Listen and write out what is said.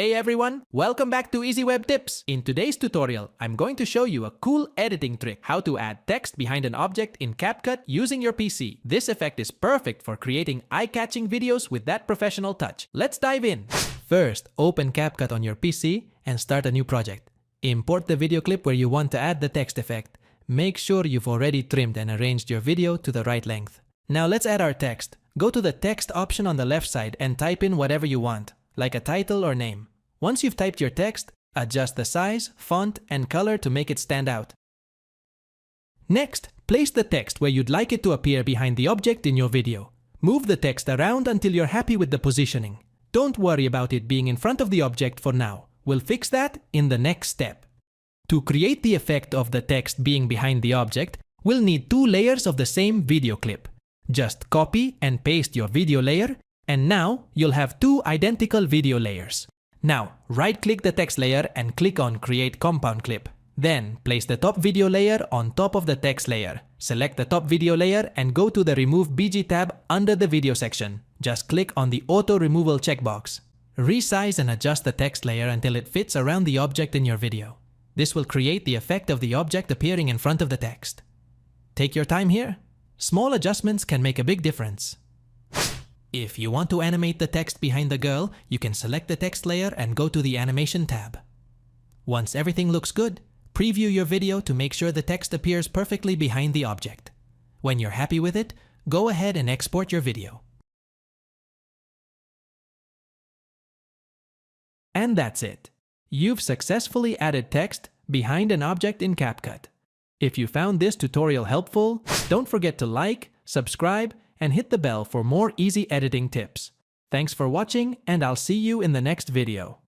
Hey everyone, welcome back to Easy Web Tips. In today's tutorial, I'm going to show you a cool editing trick, how to add text behind an object in CapCut using your PC. This effect is perfect for creating eye-catching videos with that professional touch. Let's dive in. First, open CapCut on your PC and start a new project. Import the video clip where you want to add the text effect. Make sure you've already trimmed and arranged your video to the right length. Now let's add our text. Go to the text option on the left side and type in whatever you want, like a title or name. Once you've typed your text, adjust the size, font, and color to make it stand out. Next, place the text where you'd like it to appear behind the object in your video. Move the text around until you're happy with the positioning. Don't worry about it being in front of the object for now. We'll fix that in the next step. To create the effect of the text being behind the object, we'll need two layers of the same video clip. Just copy and paste your video layer, and now you'll have two identical video layers. Now, right-click the text layer and click on Create Compound Clip. Then, place the top video layer on top of the text layer. Select the top video layer and go to the Remove BG tab under the video section. Just click on the Auto Removal checkbox. Resize and adjust the text layer until it fits around the object in your video. This will create the effect of the object appearing in front of the text. Take your time here. Small adjustments can make a big difference. If you want to animate the text behind the girl, you can select the text layer and go to the Animation tab. Once everything looks good, preview your video to make sure the text appears perfectly behind the object. When you're happy with it, go ahead and export your video. And that's it. You've successfully added text behind an object in CapCut. If you found this tutorial helpful, don't forget to like, subscribe, and hit the bell for more easy editing tips. Thanks for watching, and I'll see you in the next video.